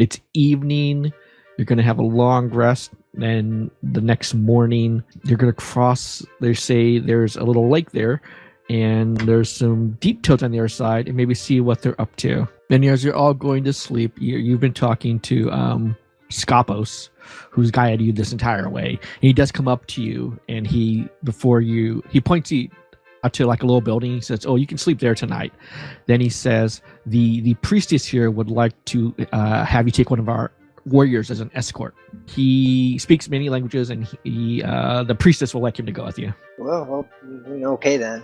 It's evening. You're going to have a long rest. Then the next morning, you're going to cross. They say there's a little lake there, and there's some deep toads on the other side, and maybe see what they're up to. And as you're all going to sleep, you've been talking to Scapos, who's guided you this entire way. And he does come up to you, and he points you out to like a little building. He says, "Oh, you can sleep there tonight." Then he says, "The priestess here would like to have you take one of our warriors as an escort. He speaks many languages, and the priestess will like him to go with you." Well, okay then.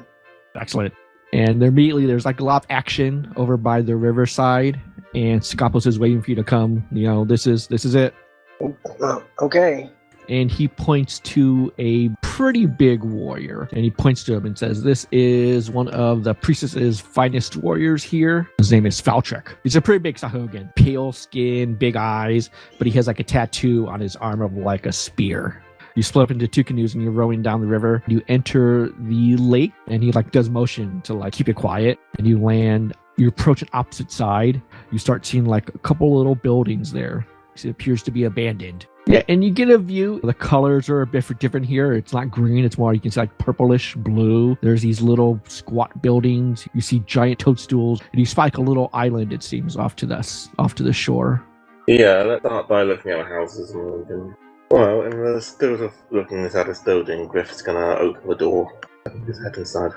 Excellent. And there's like a lot of action over by the riverside, and Scapos is waiting for you to come. This is it. Okay. And he points to a pretty big warrior, and he points to him and says, "This is one of the priestess's finest warriors here. His name is Falch'ek. He's a pretty big Sahuagin, pale skin, big eyes, but he has like a tattoo on his arm of like a spear." You split up into two canoes, and you're rowing down the river. You enter the lake, and he like does motion to like keep it quiet, and you land. You approach an opposite side. You start seeing like a couple little buildings there. It appears to be abandoned. Yeah, and you get a view. The colors are a bit different here. It's not green. It's more, you can see like purplish blue. There's these little squat buildings. You see giant toadstools, and you spot like a little island, it seems, off to the shore. Yeah, let's start by looking at the houses and we can... Well, in the stills of looking inside this building, Griff's gonna open the door and just head inside.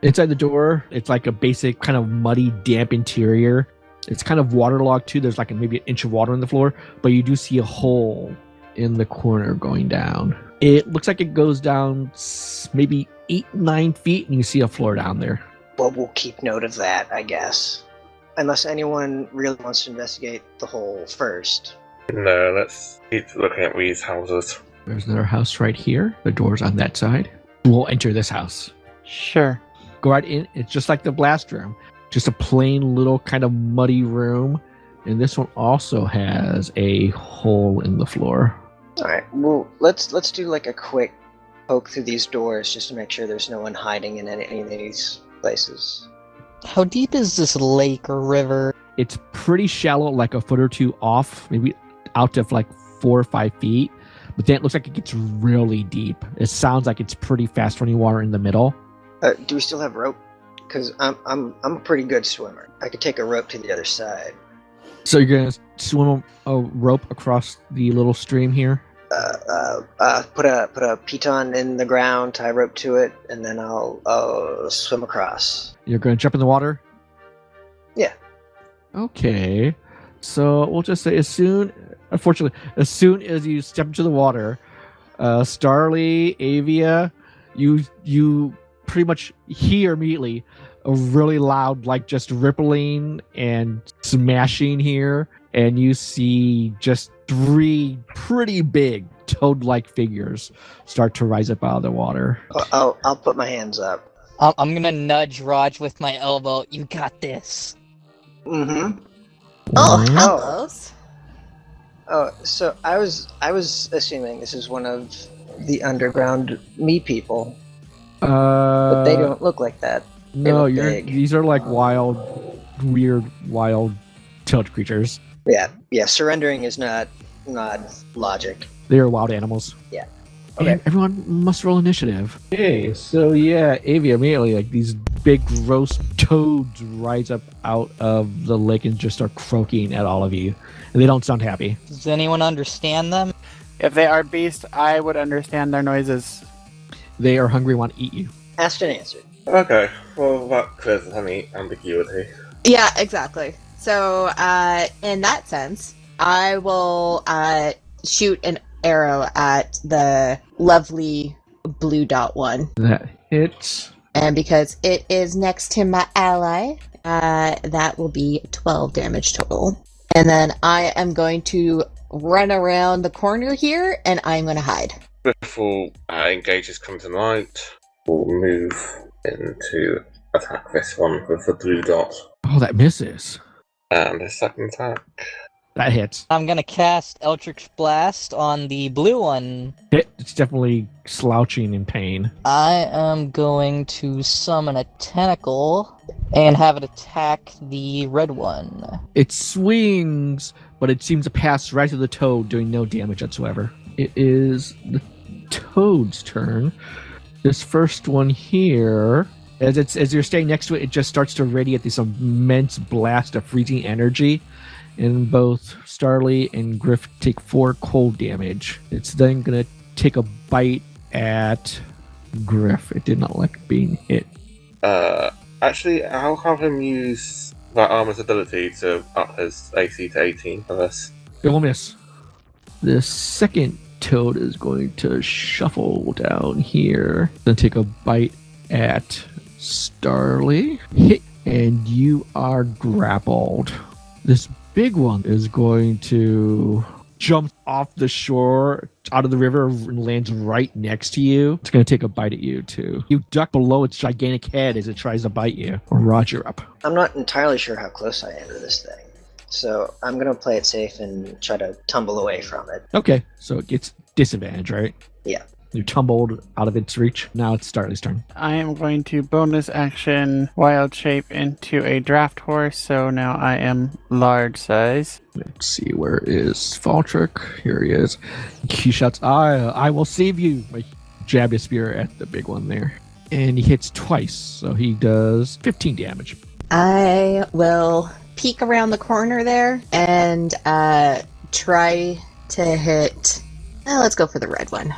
Inside the door, it's like a basic kind of muddy, damp interior. It's kind of waterlogged too. There's like maybe an inch of water on the floor, but you do see a hole in the corner going down. It looks like it goes down maybe 8-9 feet, and you see a floor down there. Well, we'll keep note of that, I guess. Unless anyone really wants to investigate the hole first. No, let's keep looking at these houses. There's another house right here. The door's on that side. We'll enter this house. Sure. Go right in. It's just like the blast room. Just a plain little kind of muddy room. And this one also has a hole in the floor. All right. Well, let's do like a quick poke through these doors just to make sure there's no one hiding in any of these places. How deep is this lake or river? It's pretty shallow, like a foot or two off, maybe out to like 4 or 5 feet. But then it looks like it gets really deep. It sounds like it's pretty fast running water in the middle. Do we still have rope? Because I'm a pretty good swimmer. I could take a rope to the other side. So you're gonna swim a rope across the little stream here? Put a piton in the ground, tie a rope to it, and then I'll swim across. You're gonna jump in the water? Yeah. Okay. So we'll just say as soon as you step into the water, Starly, Avia, you pretty much hear immediately a really loud, like just rippling and smashing here, and you see just 3 pretty big toad-like figures start to rise up out of the water. I'll put my hands up. I'm gonna nudge Raj with my elbow. You got this. Mm-hmm. Oh, hellos. Oh, so I was assuming this is one of the underground me people. But they don't look like that. No, these are like weird wild toad creatures. Yeah. Surrendering is not logic. They are wild animals. Yeah. Okay. And everyone must roll initiative. Okay, so yeah, Avia, immediately like these big gross toads rise up out of the lake and just start croaking at all of you. And they don't sound happy. Does anyone understand them? If they are beasts, I would understand their noises. They are hungry, want to eat you. Asked and answered. Okay, well that clears any ambiguity. Yeah, exactly. So, in that sense, I will shoot an arrow at the lovely blue dot one. That hits. And because it is next to my ally, that will be 12 damage total. And then I am going to run around the corner here, and I'm going to hide. Before engages come to light, we'll move in to attack this one with the blue dot. Oh, that misses. And the second attack. That hits. I'm gonna cast Eldritch Blast on the blue one. It's definitely slouching in pain. I am going to summon a tentacle and have it attack the red one. It swings, but it seems to pass right through the toad, doing no damage whatsoever. It is the toad's turn. This first one here, as you're staying next to it, it just starts to radiate this immense blast of freezing energy, and both Starly and Griff take 4 cold damage. It's then going to take a bite at Griff. It did not like being hit. Actually, I'll have him use that armor's ability to up his AC to 18 for this. It will miss. The second toad is going to shuffle down here. Then take a bite at Starly. Hit, and you are grappled. This big one is going to jump off the shore, out of the river, and lands right next to you. It's going to take a bite at you, too. You duck below its gigantic head as it tries to bite you. Roger up. I'm not entirely sure how close I am to this thing. So I'm going to play it safe and try to tumble away from it. Okay, so it gets disadvantage, right? Yeah. You tumbled out of its reach. Now it's Starly's turn. I am going to bonus action wild shape into a draft horse, so now I am large size. Let's see, where is Falch'ek? Here he is. He shouts, I will save you. I jabbed his spear at the big one there. And he hits twice, so he does 15 damage. I will peek around the corner there and try to hit. Let's go for the red one.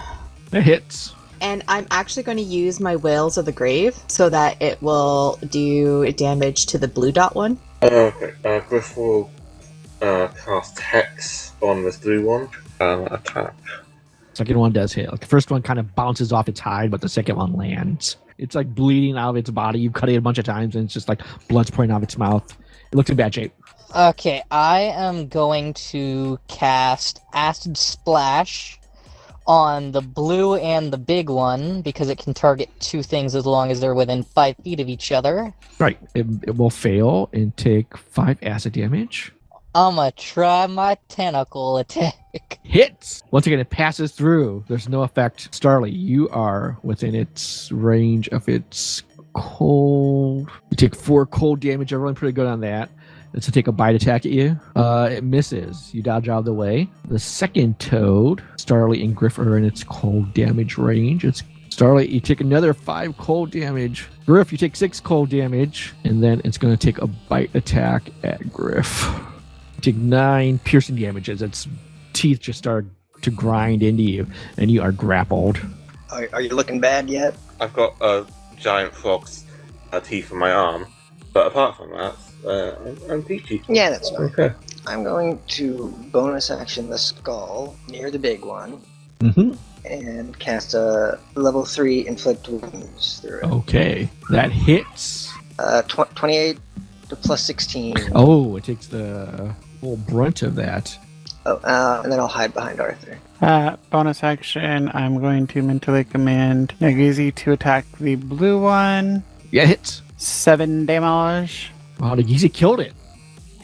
It hits. And I'm actually going to use my Whales of the Grave so that it will do damage to the blue dot one. Okay, Griff will cast Hex on this blue one and attack. Second one does hit. Like the first one kind of bounces off its hide, but the second one lands. It's like bleeding out of its body. You cut it a bunch of times, and it's just like blood's pouring out of its mouth. It looks in bad shape. Okay, I am going to cast Acid Splash on the blue and the big one, because it can target 2 things as long as they're within 5 feet of each other. Right. It will fail and take 5 acid damage. I'ma try my tentacle attack. Hits! Once again, it passes through. There's no effect. Starly, you are within its range of its cold. You take 4 cold damage. You're rolling pretty good on that. It's to take a bite attack at you. It misses. You dodge out of the way. The second toad, Starly and Griff, are in its cold damage range. It's Starly, you take another 5 cold damage. Griff, you take 6 cold damage. And then it's going to take a bite attack at Griff. You take 9 piercing damage as its teeth just start to grind into you. And you are grappled. Are you looking bad yet? I've got a giant frog's teeth in my arm, but apart from that, I'm peachy. Yeah, that's fine. Okay. I'm going to bonus action the skull near the big one and cast a level 3 inflict wounds through it. Okay. That hits. 28 to plus 16. Oh, it takes the full brunt of that. Oh, and then I'll hide behind Arthur. Bonus action, I'm going to mentally command Nagisi to attack the blue one. Yeah, it hits. 7 damage. Wow, Nagisi killed it.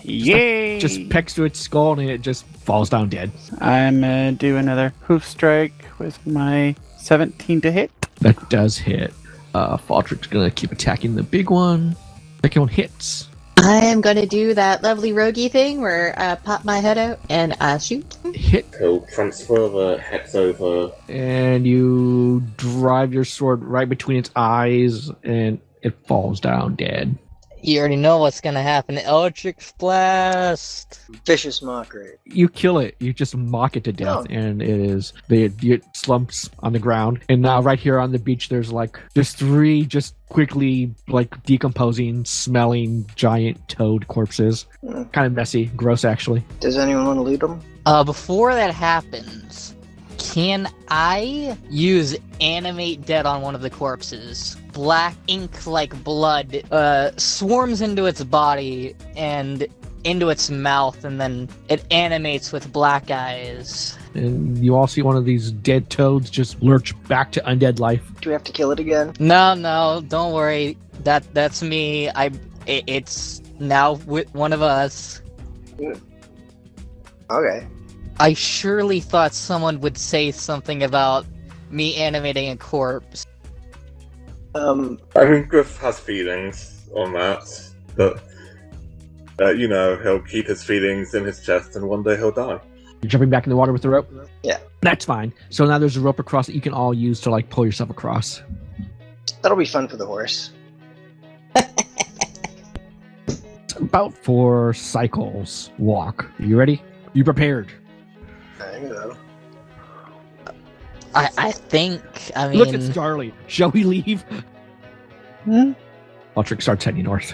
Yay! Just pecks to its skull and it just falls down dead. I'm gonna do another hoof strike with my 17 to hit. That does hit. Falch'ek's gonna keep attacking the big one. Second one hits. I am going to do that lovely roguey thing where I pop my head out and shoot. Hit. So transfer the Hex over. And you drive your sword right between its eyes and it falls down dead. You already know what's gonna happen. Eldritch Blast! Vicious mockery. You kill it. You just mock it to death, and it slumps on the ground. And now right here on the beach, there's like just 3 just quickly like decomposing, smelling giant toad corpses. Kind of messy, gross actually. Does anyone want to loot them? Before that happens, can I use Animate Dead on one of the corpses? Black ink like blood swarms into its body and into its mouth, and then it animates with black eyes. And you all see one of these dead toads just lurch back to undead life. Do we have to kill it again? No, don't worry. That's me. It's now with one of us. Okay. I surely thought someone would say something about me animating a corpse. I mean, Griff has feelings on that, but he'll keep his feelings in his chest and one day he'll die. You're jumping back in the water with the rope? Yeah. That's fine. So now there's a rope across that you can all use to pull yourself across. That'll be fun for the horse. It's about 4 cycles walk. Are you ready? You prepared? I know. I think, Look at Starly. Shall we leave? Falch'ek starts heading north.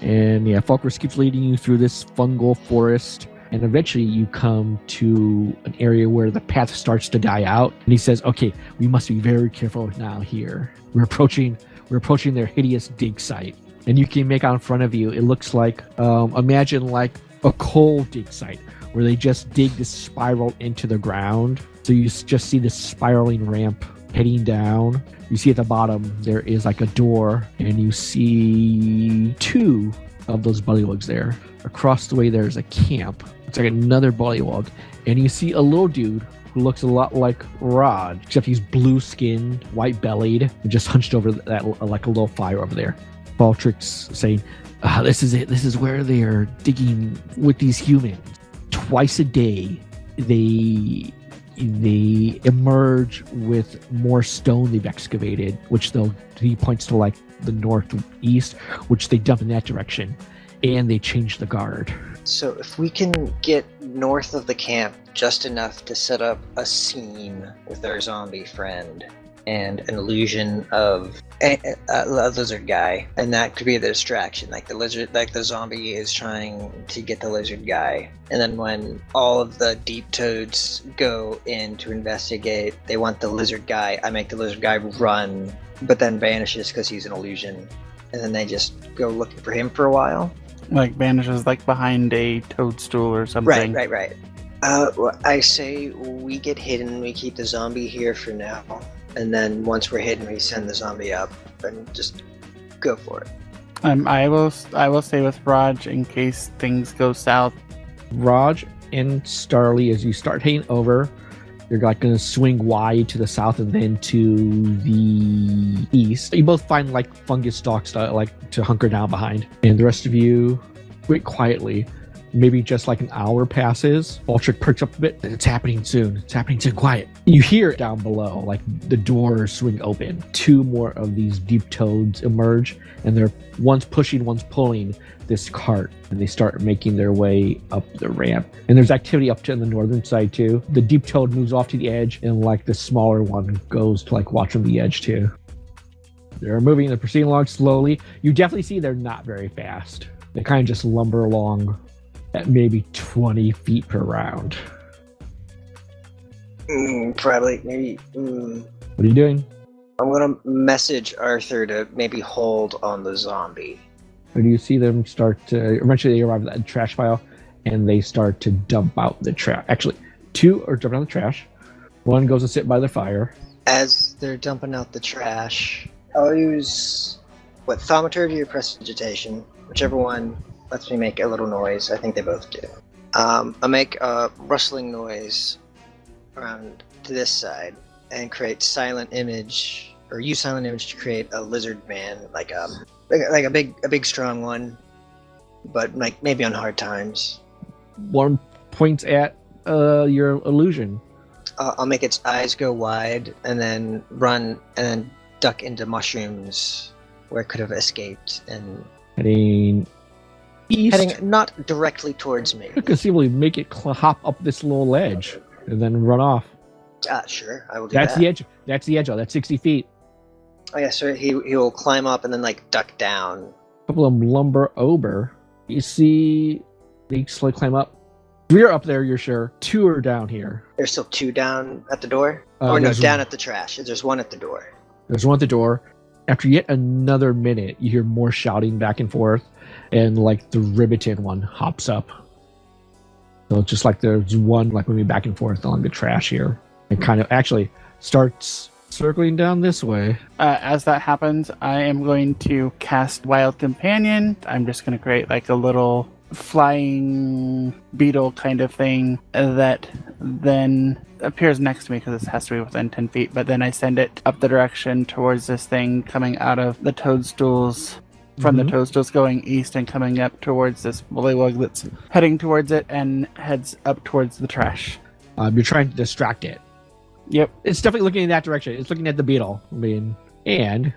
And yeah, Falch'ek keeps leading you through this fungal forest. And eventually you come to an area where the path starts to die out. And he says, okay, we must be very careful now here. We're approaching their hideous dig site. And you can make out in front of you, it looks like, imagine like a coal dig site where they just dig this spiral into the ground. So you just see this spiraling ramp heading down. You see at the bottom, there is like a door, and you see 2 of those bullywugs there. Across the way, there's a camp. It's like another bullywug. And you see a little dude who looks a lot like Rod, except he's blue-skinned, white-bellied, and just hunched over that like a little fire over there. Falch'ek's saying, this is it. This is where they are digging with these humans. Twice a day, they emerge with more stone they've excavated, which he points to like the northeast, which they dump in that direction, and they change the guard. So if we can get north of the camp just enough to set up a scene with our zombie friend and an illusion of a lizard guy, and that could be the distraction. Like the zombie is trying to get the lizard guy, and then when all of the deep toads go in to investigate, they want the lizard guy. I make the lizard guy run, but then vanishes because he's an illusion, and then they just go looking for him for a while. Like vanishes like behind a toadstool or something. Right. I say we get hidden, we keep the zombie here for now. And then once we're hidden, we send the zombie up and just go for it. I will stay with Raj in case things go south. Raj and Starly, as you start heading over, you're like going to swing wide to the south and then to the east. You both find like fungus stalks to hunker down behind. And the rest of you wait quietly. Maybe just like an hour passes. Falch'ek perks up a bit. It's happening soon. Quiet. You hear it down below, like the doors swing open. 2 more of these deep toads emerge, and they're one's pushing, one's pulling this cart, and they start making their way up the ramp. And there's activity up to the northern side too. The deep toad moves off to the edge, and like the smaller one goes to like watch on the edge too. They're moving, they're proceeding along slowly. You definitely see they're not very fast. They kind of just lumber along at maybe 20 feet per round. Probably, maybe. What are you doing? I'm gonna message Arthur to maybe hold on the zombie. Or do you see them start to, eventually they arrive at the trash pile, and they start to dump out the trash. Actually, 2 are dumping out the trash. 1 goes to sit by the fire. As they're dumping out the trash, I'll use, thaumaturgy or prestidigitation, whichever one lets me make a little noise. I think they both do. I'll make a rustling noise around to this side and create silent image, or use silent image to create a lizard man, like a big strong one, but like maybe on hard times. 1 points at your illusion. I'll make its eyes go wide and then run and then duck into mushrooms where it could have escaped and Heading east. heading not directly towards me. You can conceivably make it hop up this little ledge and then run off. Sure, I will do That's that. the edge. That's the edge. That's 60 feet. Oh yeah, so he will climb up and then like duck down. A couple of them lumber over. You see, they slowly climb up. 3 are up there, you're sure. 2 are down here. There's still 2 down at the door? Or no, there's down one. at the trash. There's 1 at the door. There's 1 at the door. After yet another minute, you hear more shouting back and forth, and like the Ribbiton one hops up. So it's just like there's 1 like moving back and forth along the trash here, and kind of actually starts circling down this way. As that happens, I am going to cast Wild Companion. I'm just going to create like a little flying beetle kind of thing that then appears next to me because this has to be within 10 feet, but then I send it up the direction towards this thing coming out of the toadstools from the Mhm. toadstools going east and coming up towards this bullywug that's heading towards it and heads up towards the trash. You're trying to distract it. Yep. It's definitely looking in that direction. It's looking at the beetle. And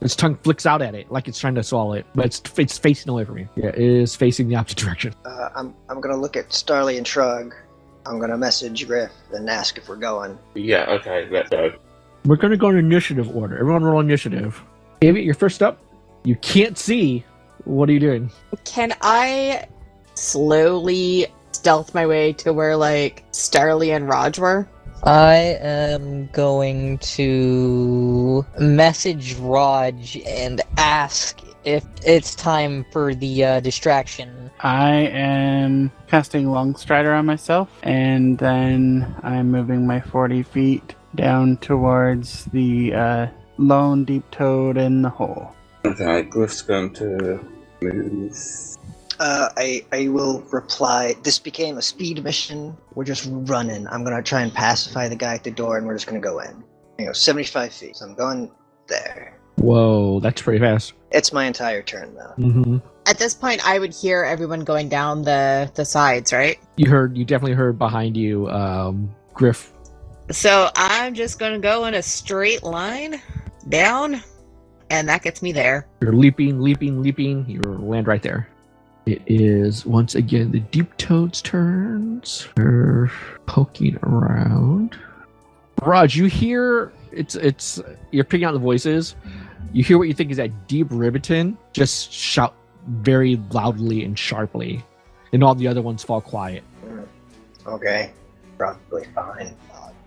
its tongue flicks out at it like it's trying to swallow it, but it's facing away from you. Yeah, it is facing the opposite direction. I'm gonna look at Starly and shrug. I'm gonna message Griff and ask if we're going. Yeah, okay, let's go. We're going to go in initiative order. Everyone roll initiative. David, you're first up. You can't see. What are you doing? Can I slowly stealth my way to where, like, Starly and Raj were? I am going to message Raj and ask if it's time for the distraction. I am casting Longstrider on myself, and then I'm moving my 40 feet down towards the lone deep toad in the hole. Okay, Griff's going to move. I will reply. This became a speed mission. We're just running. I'm gonna try and pacify the guy at the door, and we're just gonna go in. 75 feet. So I'm going there. Whoa, that's pretty fast. It's my entire turn though. Mm-hmm. At this point, I would hear everyone going down the sides, right? You definitely heard behind you, Griff. So I'm just going to go in a straight line down, and that gets me there. You're leaping. You land right there. It is once again the deep toad's turns. They're poking around. Raj, you hear it's you're picking out the voices. You hear what you think is that deep Ribbiton just shout very loudly and sharply, and all the other ones fall quiet. Okay, probably fine.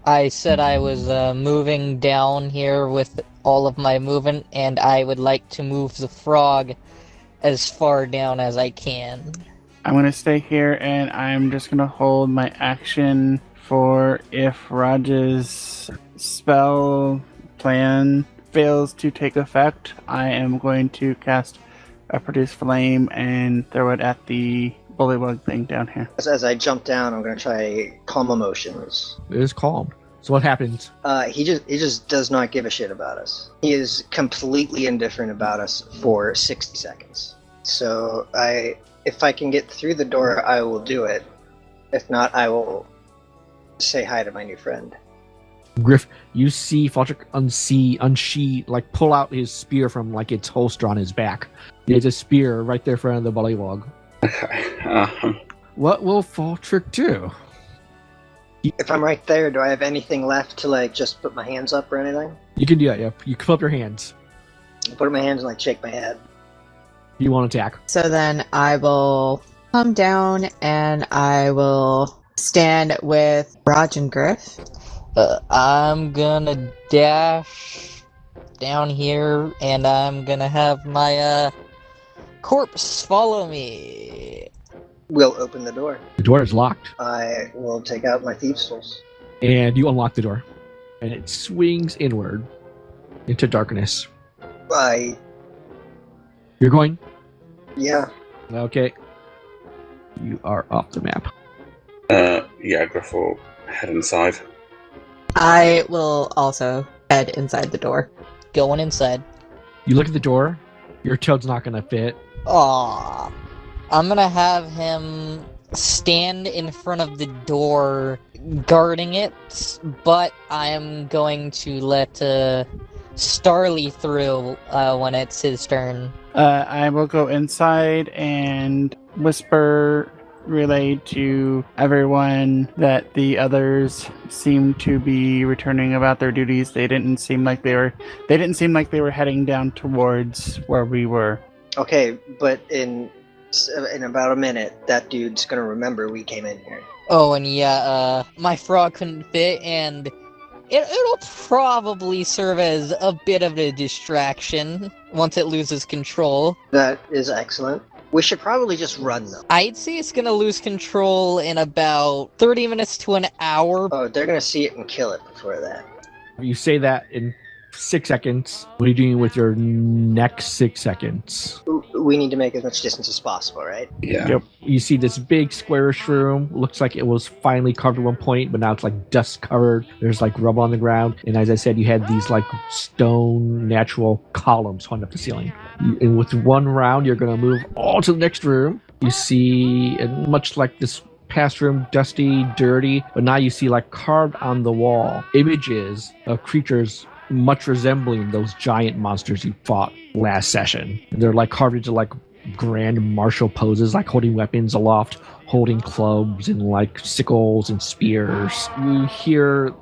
I said I was moving down here with all of my movement, and I would like to move the frog as far down as I can. I'm going to stay here, and I'm just going to hold my action for if Raj's spell plan fails to take effect. I am going to cast a Produce Flame and throw it at the bullywug thing down here. As I jump down, I'm gonna try calm emotions. It is calm. So what happens? He just does not give a shit about us. He is completely indifferent about us for 60 seconds. So if I can get through the door, I will do it. If not, I will say hi to my new friend. Griff, you see Falch'ek pull out his spear from like its holster on his back. He has a spear right there in front of the bullywug. Okay. What will Falch'ek do? If I'm right there, do I have anything left to like just put my hands up or anything? You can do that, yeah. You clip your hands. I put my hands and like shake my head. You want to attack. So then I will come down and I will stand with Raj and Griff. I'm gonna dash down here, and I'm gonna have my corpse follow me. We'll open the door. The door is locked. I will take out my thieves' tools. And you unlock the door. And it swings inward into darkness. You're going? Yeah. Okay. You are off the map. Yeah, Griff will head inside. I will also head inside the door. Going inside. You look at the door. Your toad's not going to fit. Aww. I'm gonna have him stand in front of the door, guarding it, but I am going to let Starly through when it's his turn. I will go inside and relay to everyone that the others seem to be returning about their duties. They didn't seem like they were heading down towards where we were. Okay, but in about a minute, that dude's gonna remember we came in here. Oh, and yeah, my frog couldn't fit, and it'll probably serve as a bit of a distraction once it loses control. That is excellent. We should probably just run, though. I'd say it's gonna lose control in about 30 minutes to an hour. Oh, they're gonna see it and kill it before that. You say that, and 6 seconds. What are you doing with your next 6 seconds? We need to make as much distance as possible, right? Yeah. Yep. You see this big squarish room. Looks like it was finally covered at one point, but now it's like dust covered. There's like rubble on the ground. And as I said, you had these like stone natural columns hung up the ceiling. And with one round, you're going to move all to the next room. You see, and much like this past room, dusty, dirty, but now you see like carved on the wall images of creatures much resembling those giant monsters you fought last session. They're like carved into like grand martial poses, like holding weapons aloft, holding clubs and like sickles and spears. You hear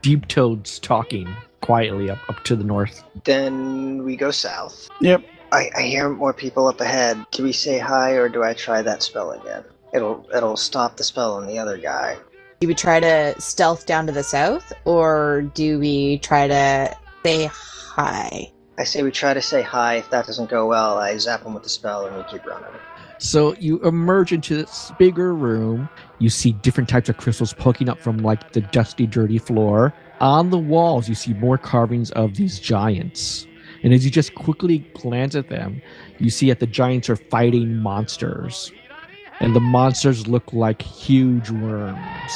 deep toads talking quietly up to the north. Then we go south. Yep. I hear more people up ahead. Do we say hi or do I try that spell again? It'll stop the spell on the other guy. Do we try to stealth down to the south, or do we try to say hi? I say we try to say hi. If that doesn't go well, I zap him with the spell and we keep running. So you emerge into this bigger room. You see different types of crystals poking up from like the dusty, dirty floor. On the walls, you see more carvings of these giants. And as you just quickly glance at them, you see that the giants are fighting monsters. And the monsters look like huge worms.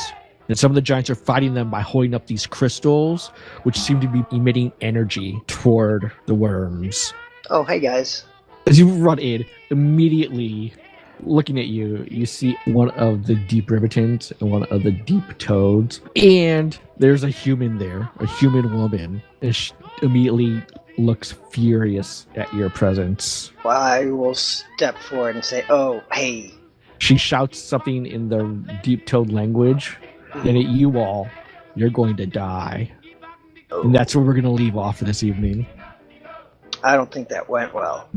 And some of the giants are fighting them by holding up these crystals, which seem to be emitting energy toward the worms. Oh, hey guys. As you run in, immediately looking at you, you see one of the deep rivitons and one of the deep toads. And there's a human there, a human woman. And she immediately looks furious at your presence. Well, I will step forward and say, oh, hey. She shouts something in the deep toad language. And at you all, you're going to die. Oh. And that's where we're going to leave off for this evening. I don't think that went well.